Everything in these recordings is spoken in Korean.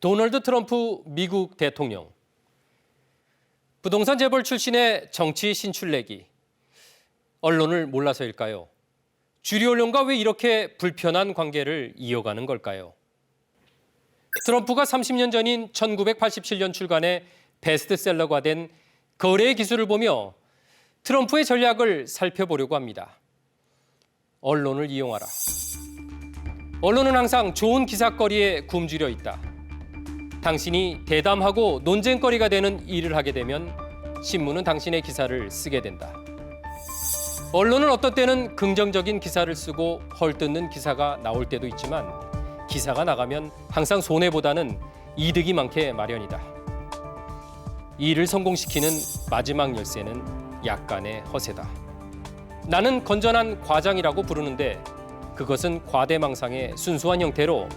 도널드 트럼프 미국 대통령. 부동산 재벌 출신의 정치 신출내기. 언론을 몰라서일까요? 주류 언론과 왜 이렇게 불편한 관계를 이어가는 걸까요? 트럼프가 30년 전인 1987년 출간의 베스트셀러가 된 거래의 기술을 보며 트럼프의 전략을 살펴보려고 합니다. 언론을 이용하라. 언론은 항상 좋은 기사거리에 굶주려 있다. 당신이 대담하고 논쟁거리가 되는 일을 하게 되면 신문은 당신의 기사를 쓰게 된다. 언론은 어떤 때는 긍정적인 기사를 쓰고 헐뜯는 기사가 나올 때도 있지만 기사가 나가면 항상 손해보다는 이득이 많게 마련이다. 이 일을 성공시키는 마지막 열쇠는 약간의 허세다. 나는 건전한 과장이라고 부르는데 그것은 과대망상의 순수한 형태로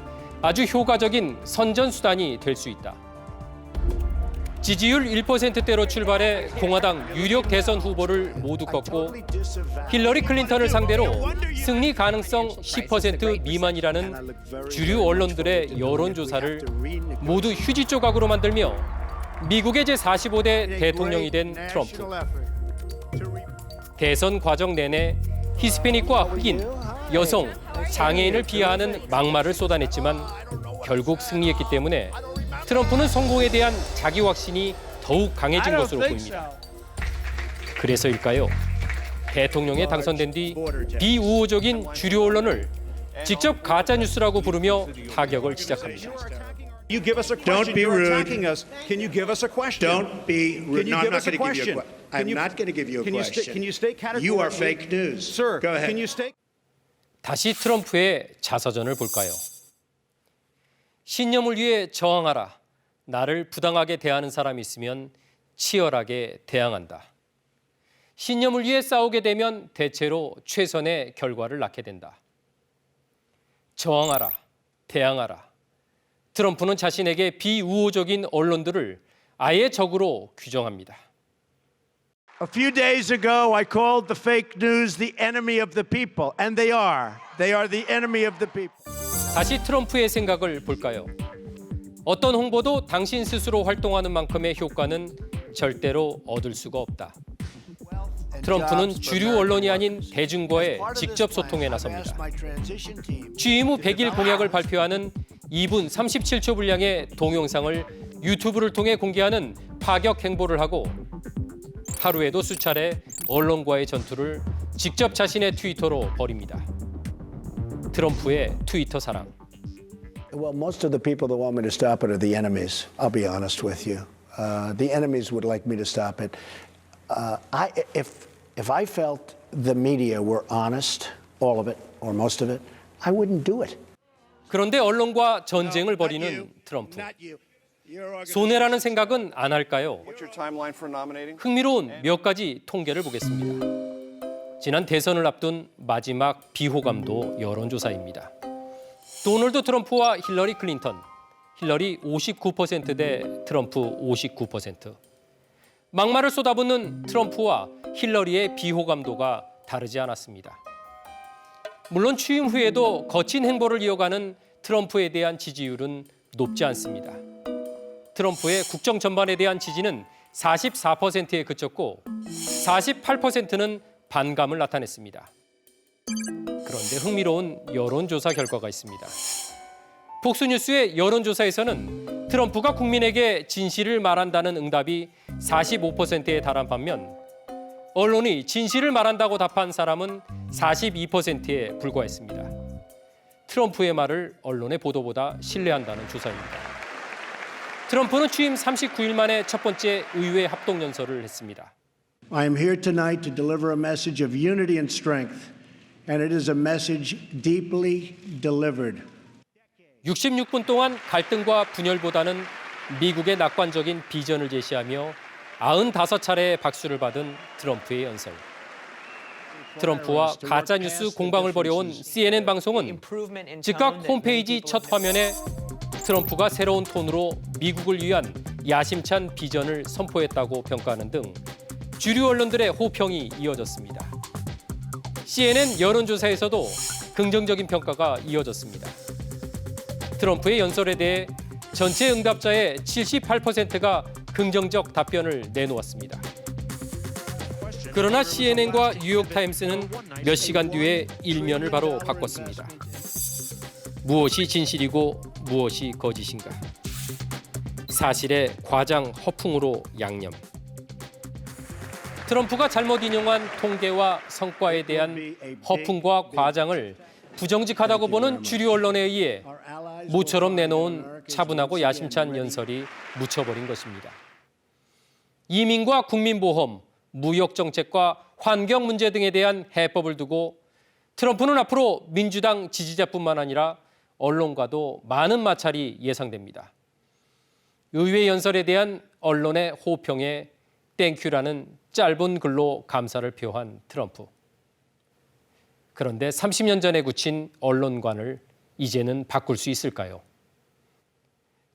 아주 효과적인 선전수단이 될 수 있다. 지지율 1%대로 출발해 공화당 유력 대선 후보를 모두 꺾고 힐러리 클린턴을 상대로 승리 가능성 10% 미만이라는 주류 언론들의 여론조사를 모두 휴지 조각으로 만들며 미국의 제45대 대통령이 된 트럼프. 대선 과정 내내 히스패닉과 흑인, 여성, 장애인을 비하하는 막말을 쏟아냈지만 결국 승리했기 때문에 트럼프는 성공에 대한 자기 확신이 더욱 강해진 것으로 보입니다. 그래서일까요? 대통령에 당선된 뒤 비우호적인 주류 언론을 직접 가짜 뉴스라고 부르며 타격을 시작합니다. You give us a question. Don't be You're rude. attacking us. Can you give us a question? Don't be rude. Can you No, I'm give not us a going to give you a question? question. I'm not going to give you a question. Can you state categorically? You are fake news. Sir, Go ahead. can you state? 다시 트럼프의 자서전을 볼까요? 신념을 위해 저항하라. 나를 부당하게 대하는 사람이 있으면 치열하게 대항한다. 신념을 위해 싸우게 되면 대체로 최선의 결과를 낳게 된다. 저항하라. 대항하라. 트럼프는 자신에게 비우호적인 언론들을 아예 적으로 규정합니다. A few days ago, I called the fake news the enemy of the people, and they are. They are the enemy of the people. 다시 트럼프의 생각을 볼까요? 어떤 홍보도 당신 스스로 활동하는 만큼의 효과는 절대로 얻을 수가 없다. 트럼프는 주류 언론이 아닌 대중과의 직접 소통에 나섭니다. 취임 후 100일 공약을 발표하는 2분 37초 분량의 동영상을 유튜브를 통해 공개하는 파격 행보를 하고 하루에도 수차례 언론과의 전투를 직접 자신의 트위터로 벌입니다. 트럼프의 트위터 사랑. Well, most of the people that want me to stop it are the enemies. I'll be honest with you. The enemies would like me to stop it. If I felt the media were honest, all of it or most of it, I wouldn't do it. 그런데 언론과 전쟁을 벌이는 트럼프. 손해라는 생각은 안 할까요? What's your timeline for nominating? 흥미로운 몇 가지 통계를 보겠습니다. 지난 대선을 앞둔 마지막 비호감도 여론조사입니다. 도널드 트럼프와 힐러리 클린턴, 힐러리 59%대 트럼프 59%. 막말을 쏟아붓는 트럼프와 힐러리의 비호감도가 다르지 않았습니다. 물론 취임 후에도 거친 행보를 이어가는 트럼프에 대한 지지율은 높지 않습니다. 트럼프의 국정 전반에 대한 지지는 44%에 그쳤고 48%는 반감을 나타냈습니다. 그런데 흥미로운 여론조사 결과가 있습니다. 폭스뉴스의 여론조사에서는 트럼프가 국민에게 진실을 말한다는 응답이 45%에 달한 반면 언론이 진실을 말한다고 답한 사람은 42%에 불과했습니다. 트럼프의 말을 언론의 보도보다 신뢰한다는 조사입니다. 트럼프는 취임 39일 만에 첫 번째 의회 합동연설을 했습니다. I am here tonight to deliver a message of unity and strength, and it is a message deeply delivered. 66분 동안 갈등과 분열보다는 미국의 낙관적인 비전을 제시하며 95차례의 박수를 받은 트럼프의 연설. 트럼프와 가짜뉴스 공방을 벌여온 CNN 방송은 즉각 홈페이지 첫 화면에 트럼프가 새로운 톤으로 미국을 위한 야심찬 비전을 선포했다고 평가하는 등 주류 언론들의 호평이 이어졌습니다. CNN 여론조사에서도 긍정적인 평가가 이어졌습니다. 트럼프의 연설에 대해 전체 응답자의 78%가 긍정적 답변을 내놓았습니다. 그러나 CNN과 뉴욕타임스는 몇 시간 뒤에 일면을 바로 바꿨습니다. 무엇이 진실이고 무엇이 거짓인가? 사실의 과장 허풍으로 양념. 트럼프가 잘못 인용한 통계와 성과에 대한 허풍과 과장을 부정직하다고 보는 주류 언론에 의해 모처럼 내놓은 차분하고 야심찬 연설이 묻혀버린 것입니다. 이민과 국민보험, 무역정책과 환경 문제 등에 대한 해법을 두고 트럼프는 앞으로 민주당 지지자뿐만 아니라 언론과도 많은 마찰이 예상됩니다. 의회 연설에 대한 언론의 호평에 땡큐라는 짧은 글로 감사를 표한 트럼프. 그런데 30년 전에 굳힌 언론관을 이제는 바꿀 수 있을까요?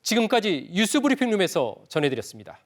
지금까지 뉴스브리핑룸에서 전해드렸습니다.